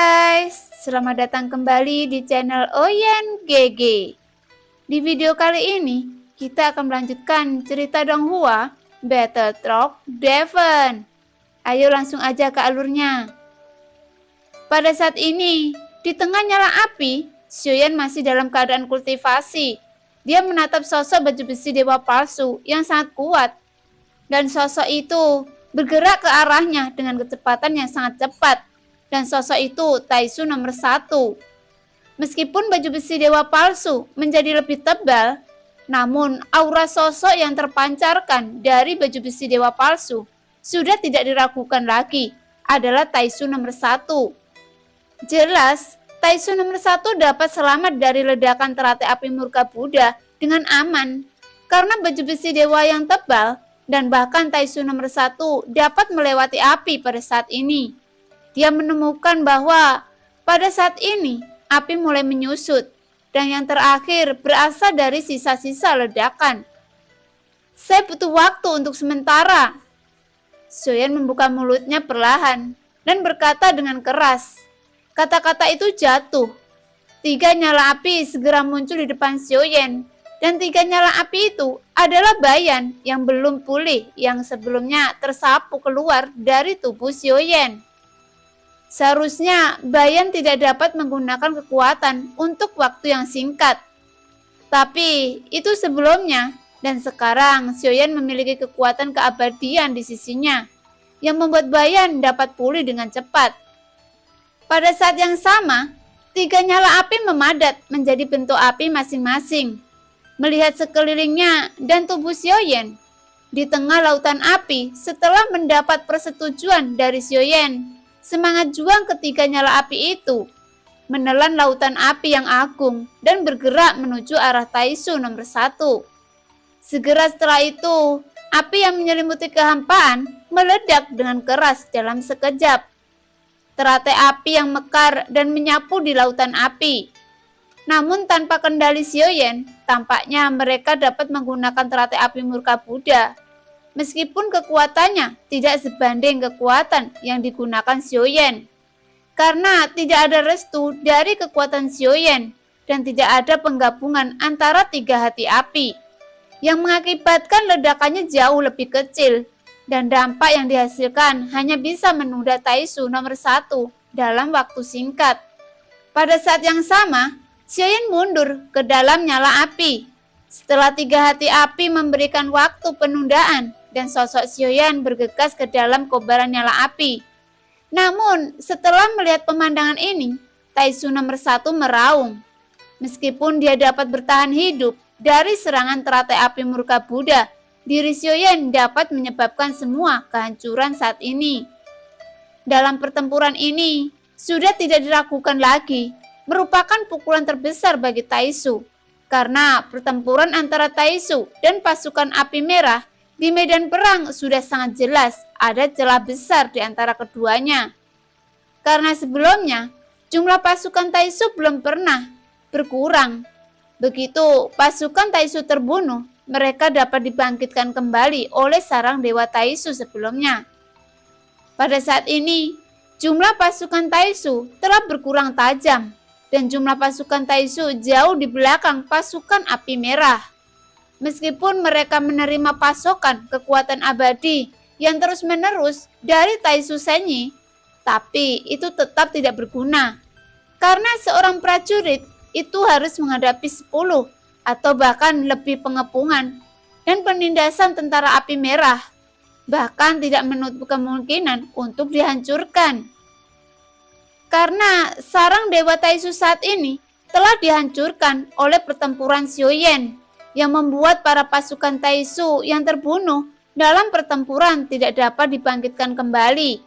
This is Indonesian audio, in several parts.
guys, selamat datang kembali di channel Oyen GG. Di video kali ini, kita akan melanjutkan cerita Donghua Battle Truck Devon. Ayo langsung aja ke alurnya. Pada saat ini, di tengah nyala api, Xiuyan masih dalam keadaan kultivasi. Dia menatap sosok baju besi dewa palsu yang sangat kuat. Dan sosok itu bergerak ke arahnya dengan kecepatan yang sangat cepat. Dan sosok itu Taisu nomor 1. Meskipun baju besi dewa palsu menjadi lebih tebal, namun aura sosok yang terpancarkan dari baju besi dewa palsu sudah tidak diragukan lagi adalah Taisu nomor 1. Jelas, Taisu nomor 1 dapat selamat dari ledakan teratai api murka Buddha dengan aman karena baju besi dewa yang tebal dan bahkan Taisu nomor 1 dapat melewati api pada saat ini. Dia menemukan bahwa pada saat ini api mulai menyusut dan yang terakhir berasal dari sisa-sisa ledakan. Saya butuh waktu untuk sementara. Xiuyan membuka mulutnya perlahan dan berkata dengan keras. Kata-kata itu jatuh. 3 nyala api segera muncul di depan Xiuyan dan 3 nyala api itu adalah Bayan yang belum pulih yang sebelumnya tersapu keluar dari tubuh Xiuyan. Seharusnya Bayan tidak dapat menggunakan kekuatan untuk waktu yang singkat. Tapi itu sebelumnya dan sekarang Xiuyan memiliki kekuatan keabadian di sisinya yang membuat Bayan dapat pulih dengan cepat. Pada saat yang sama, 3 nyala api memadat menjadi bentuk api masing-masing. Melihat sekelilingnya dan tubuh Xiuyan di tengah lautan api setelah mendapat persetujuan dari Xiuyan. Semangat juang ketiga nyala api itu menelan lautan api yang agung dan bergerak menuju arah Taisu nomor 1. Segera setelah itu, api yang menyelimuti kehampaan meledak dengan keras dalam sekejap. Teratai api yang mekar dan menyapu di lautan api. Namun tanpa kendali Xiuyan, tampaknya mereka dapat menggunakan teratai api murka Buddha. Meskipun kekuatannya tidak sebanding kekuatan yang digunakan Xiuyan. Karena tidak ada restu dari kekuatan Xiuyan dan tidak ada penggabungan antara 3 hati api yang mengakibatkan ledakannya jauh lebih kecil dan dampak yang dihasilkan hanya bisa menunda Taisu nomor 1 dalam waktu singkat. Pada saat yang sama, Xiuyan mundur ke dalam nyala api. Setelah 3 hati api memberikan waktu penundaan, dan sosok Xiuyan bergegas ke dalam kobaran nyala api. Namun, setelah melihat pemandangan ini, Taisu nomor 1 meraung. Meskipun dia dapat bertahan hidup dari serangan teratai api murka Buddha, diri Xiuyan dapat menyebabkan semua kehancuran saat ini. Dalam pertempuran ini, sudah tidak diragukan lagi, merupakan pukulan terbesar bagi Taisu. Karena pertempuran antara Taisu dan pasukan api merah di medan perang sudah sangat jelas ada celah besar di antara keduanya. Karena sebelumnya, jumlah pasukan Taisu belum pernah berkurang. Begitu pasukan Taisu terbunuh, mereka dapat dibangkitkan kembali oleh sarang Dewa Taisu sebelumnya. Pada saat ini, jumlah pasukan Taisu telah berkurang tajam dan jumlah pasukan Taisu jauh di belakang pasukan api merah. Meskipun mereka menerima pasokan kekuatan abadi yang terus-menerus dari Taisu Senyi, tapi itu tetap tidak berguna. Karena seorang prajurit itu harus menghadapi 10 atau bahkan lebih pengepungan dan penindasan tentara api merah, bahkan tidak menutup kemungkinan untuk dihancurkan. Karena sarang Dewa Taisu saat ini telah dihancurkan oleh pertempuran Xiuyan, yang membuat para pasukan Taisu yang terbunuh dalam pertempuran tidak dapat dibangkitkan kembali.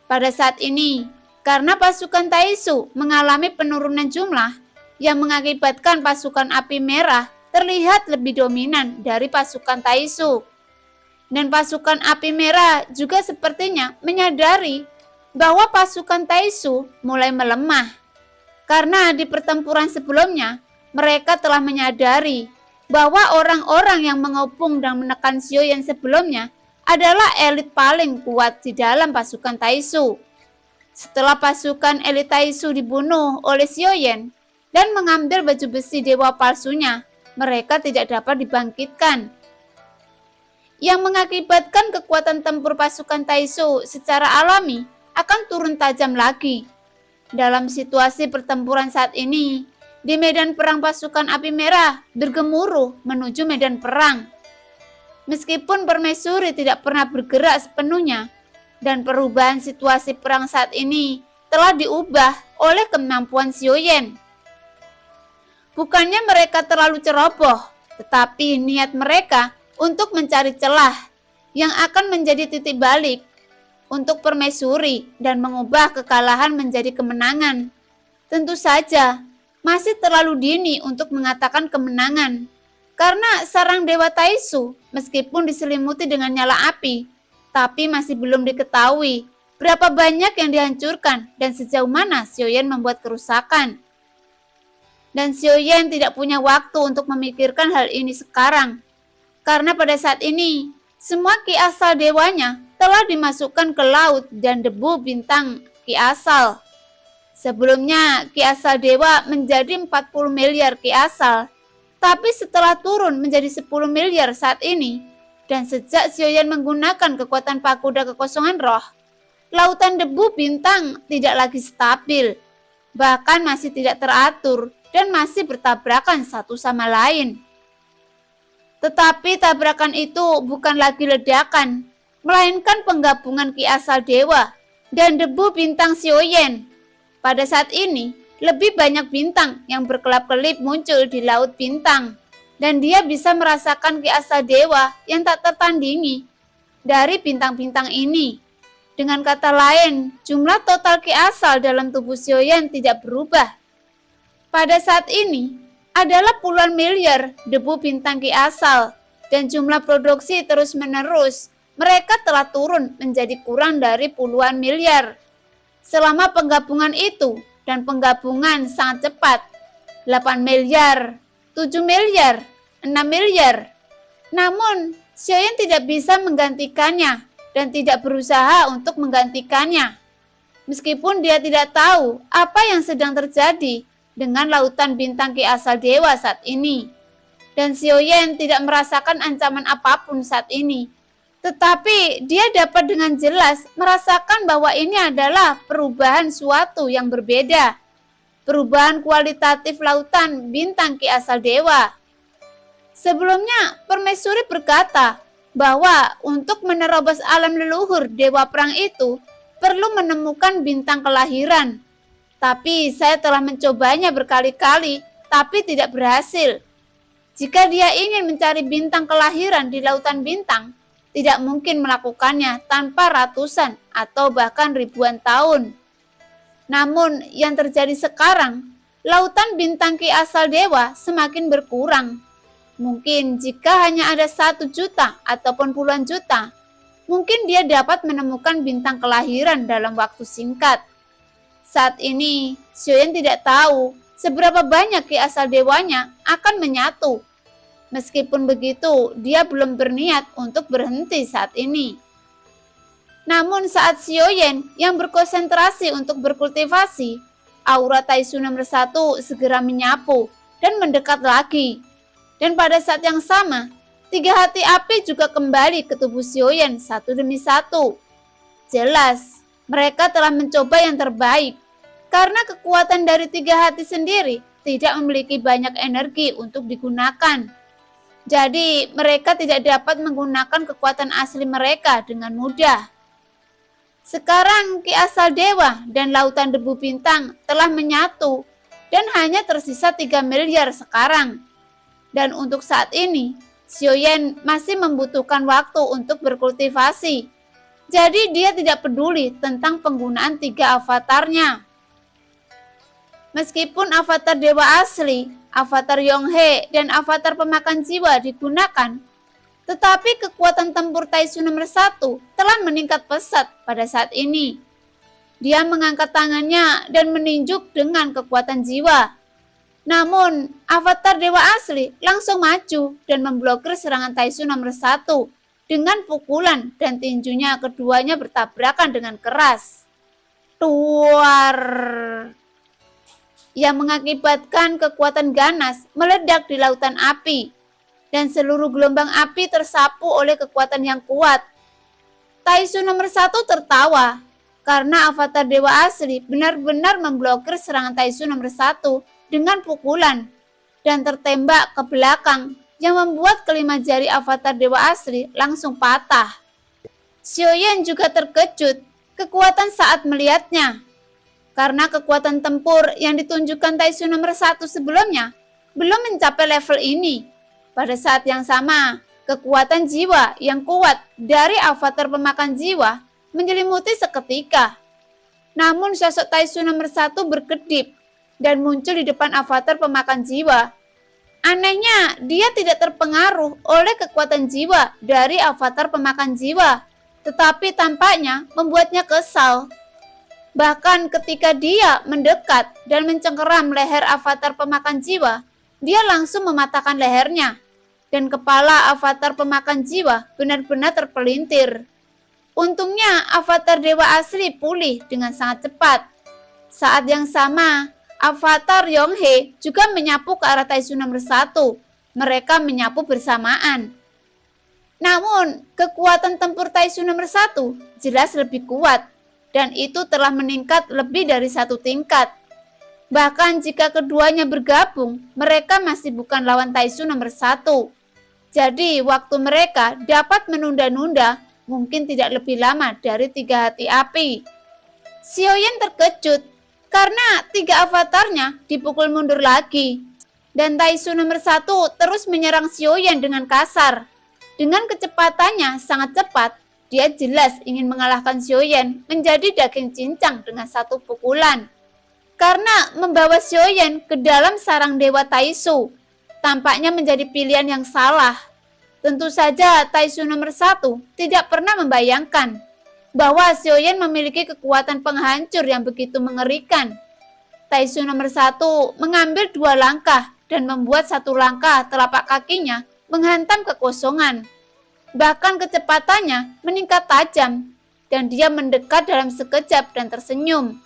Pada saat ini, karena pasukan Taisu mengalami penurunan jumlah yang mengakibatkan pasukan api merah terlihat lebih dominan dari pasukan Taisu. Dan pasukan api merah juga sepertinya menyadari bahwa pasukan Taisu mulai melemah. Karena di pertempuran sebelumnya, mereka telah menyadari bahwa orang-orang yang mengepung dan menekan Xiuyan sebelumnya adalah elit paling kuat di dalam pasukan Taisu. Setelah pasukan elit Taisu dibunuh oleh Xiaoyan dan mengambil baju besi dewa palsunya, mereka tidak dapat dibangkitkan, yang mengakibatkan kekuatan tempur pasukan Taisu secara alami akan turun tajam lagi. Dalam situasi pertempuran saat ini, di medan perang pasukan api merah bergemuruh menuju medan perang. Meskipun permaisuri tidak pernah bergerak sepenuhnya, dan perubahan situasi perang saat ini telah diubah oleh kemampuan Xiaoyan. Bukannya mereka terlalu ceroboh, tetapi niat mereka untuk mencari celah yang akan menjadi titik balik untuk permaisuri dan mengubah kekalahan menjadi kemenangan. Tentu saja, masih terlalu dini untuk mengatakan kemenangan, karena sarang Dewa Taisu meskipun diselimuti dengan nyala api, tapi masih belum diketahui berapa banyak yang dihancurkan dan sejauh mana Xiaoyan membuat kerusakan. Dan Xiaoyan tidak punya waktu untuk memikirkan hal ini sekarang, karena pada saat ini semua ki asal dewanya telah dimasukkan ke laut dan debu bintang ki asal. Sebelumnya ki asal dewa menjadi 40 miliar ki asal, tapi setelah turun menjadi 10 miliar saat ini, dan sejak Xiaoyan menggunakan kekuatan pakuda kekosongan roh, lautan debu bintang tidak lagi stabil, bahkan masih tidak teratur dan masih bertabrakan satu sama lain. Tetapi tabrakan itu bukan lagi ledakan, melainkan penggabungan ki asal dewa dan debu bintang Xiaoyan. Pada saat ini, lebih banyak bintang yang berkelap-kelip muncul di laut bintang, dan dia bisa merasakan ki asal dewa yang tak tertandingi dari bintang-bintang ini. Dengan kata lain, jumlah total ki asal dalam tubuh Xiaoyan tidak berubah. Pada saat ini, adalah puluhan miliar debu bintang ki asal, dan jumlah produksi terus-menerus. Mereka telah turun menjadi kurang dari puluhan miliar. Selama penggabungan itu, dan penggabungan sangat cepat, 8 miliar, 7 miliar, 6 miliar. Namun, Xiaoyan tidak bisa menggantikannya dan tidak berusaha untuk menggantikannya. Meskipun dia tidak tahu apa yang sedang terjadi dengan lautan bintang ki asal dewa saat ini. Dan Xiaoyan tidak merasakan ancaman apapun saat ini. Tetapi dia dapat dengan jelas merasakan bahwa ini adalah perubahan suatu yang berbeda. Perubahan kualitatif lautan bintang ki asal dewa. Sebelumnya, permaisuri berkata bahwa untuk menerobos alam leluhur dewa perang itu perlu menemukan bintang kelahiran. Tapi saya telah mencobanya berkali-kali, tapi tidak berhasil. Jika dia ingin mencari bintang kelahiran di lautan bintang, tidak mungkin melakukannya tanpa ratusan atau bahkan ribuan tahun. Namun yang terjadi sekarang, lautan bintang ki asal dewa semakin berkurang. Mungkin jika hanya ada 1 juta ataupun puluhan juta, mungkin dia dapat menemukan bintang kelahiran dalam waktu singkat. Saat ini, Xiaoyan tidak tahu seberapa banyak ki asal dewanya akan menyatu. Meskipun begitu, dia belum berniat untuk berhenti saat ini. Namun saat Xiaoyan yang berkonsentrasi untuk berkultivasi, aura Taisu nomor 1 segera menyapu dan mendekat lagi. Dan pada saat yang sama, 3 hati api juga kembali ke tubuh Xiaoyan satu demi satu. Jelas, mereka telah mencoba yang terbaik, karena kekuatan dari 3 hati sendiri tidak memiliki banyak energi untuk digunakan. Jadi, mereka tidak dapat menggunakan kekuatan asli mereka dengan mudah. Sekarang ki asal dewa dan lautan debu bintang telah menyatu dan hanya tersisa 3 miliar sekarang. Dan untuk saat ini, Xiaoyan masih membutuhkan waktu untuk berkultivasi. Jadi dia tidak peduli tentang penggunaan 3 avatarnya. Meskipun avatar dewa asli, avatar Yonghe, dan avatar pemakan jiwa digunakan, tetapi kekuatan tempur Taisu nomor 1 telah meningkat pesat pada saat ini. Dia mengangkat tangannya dan meninjuk dengan kekuatan jiwa. Namun, avatar dewa asli langsung maju dan memblokir serangan Taisu nomor 1 dengan pukulan dan tinjunya keduanya bertabrakan dengan keras. Duar, yang mengakibatkan kekuatan ganas meledak di lautan api, dan seluruh gelombang api tersapu oleh kekuatan yang kuat. Taisu nomor 1 tertawa, karena avatar dewa asli benar-benar memblokir serangan Taisu nomor 1 dengan pukulan, dan tertembak ke belakang yang membuat kelima jari avatar dewa asli langsung patah. Xiaoyan juga terkejut kekuatan saat melihatnya, karena kekuatan tempur yang ditunjukkan Taisu nomor 1 sebelumnya belum mencapai level ini. Pada saat yang sama, kekuatan jiwa yang kuat dari avatar pemakan jiwa menyelimuti seketika. Namun sosok Taisu nomor 1 berkedip dan muncul di depan avatar pemakan jiwa. Anehnya, dia tidak terpengaruh oleh kekuatan jiwa dari avatar pemakan jiwa, tetapi tampaknya membuatnya kesal. Bahkan ketika dia mendekat dan mencengkeram leher avatar pemakan jiwa, dia langsung mematahkan lehernya, dan kepala avatar pemakan jiwa benar-benar terpelintir. Untungnya avatar dewa asli pulih dengan sangat cepat. Saat yang sama, avatar Yonghe juga menyapu ke arah Taisu nomor 1. Mereka menyapu bersamaan. Namun, kekuatan tempur Taisu nomor 1 jelas lebih kuat, dan itu telah meningkat lebih dari 1 tingkat. Bahkan jika keduanya bergabung, mereka masih bukan lawan Taisu nomor 1. Jadi, waktu mereka dapat menunda-nunda mungkin tidak lebih lama dari 3 hati api. Xiaoyan terkejut karena 3 avatarnya dipukul mundur lagi. Dan Taisu nomor 1 terus menyerang Xiaoyan dengan kasar. Dengan kecepatannya sangat cepat, dia jelas ingin mengalahkan Xiaoyan menjadi daging cincang dengan 1 pukulan. Karena membawa Xiaoyan ke dalam sarang Dewa Taisu tampaknya menjadi pilihan yang salah. Tentu saja Taisu nomor 1 tidak pernah membayangkan bahwa Xiaoyan memiliki kekuatan penghancur yang begitu mengerikan. Taisu nomor 1 mengambil 2 langkah dan membuat 1 langkah telapak kakinya menghantam kekosongan. Bahkan kecepatannya meningkat tajam, dan dia mendekat dalam sekejap dan tersenyum.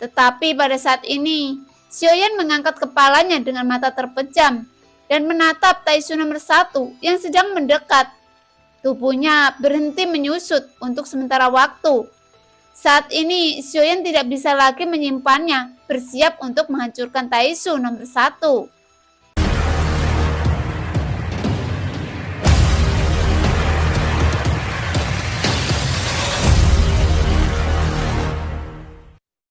Tetapi pada saat ini, Xiaoyan mengangkat kepalanya dengan mata terpejam dan menatap Taisu nomor 1 yang sedang mendekat. Tubuhnya berhenti menyusut untuk sementara waktu. Saat ini, Xiaoyan tidak bisa lagi menyimpannya, bersiap untuk menghancurkan Taisu nomor 1.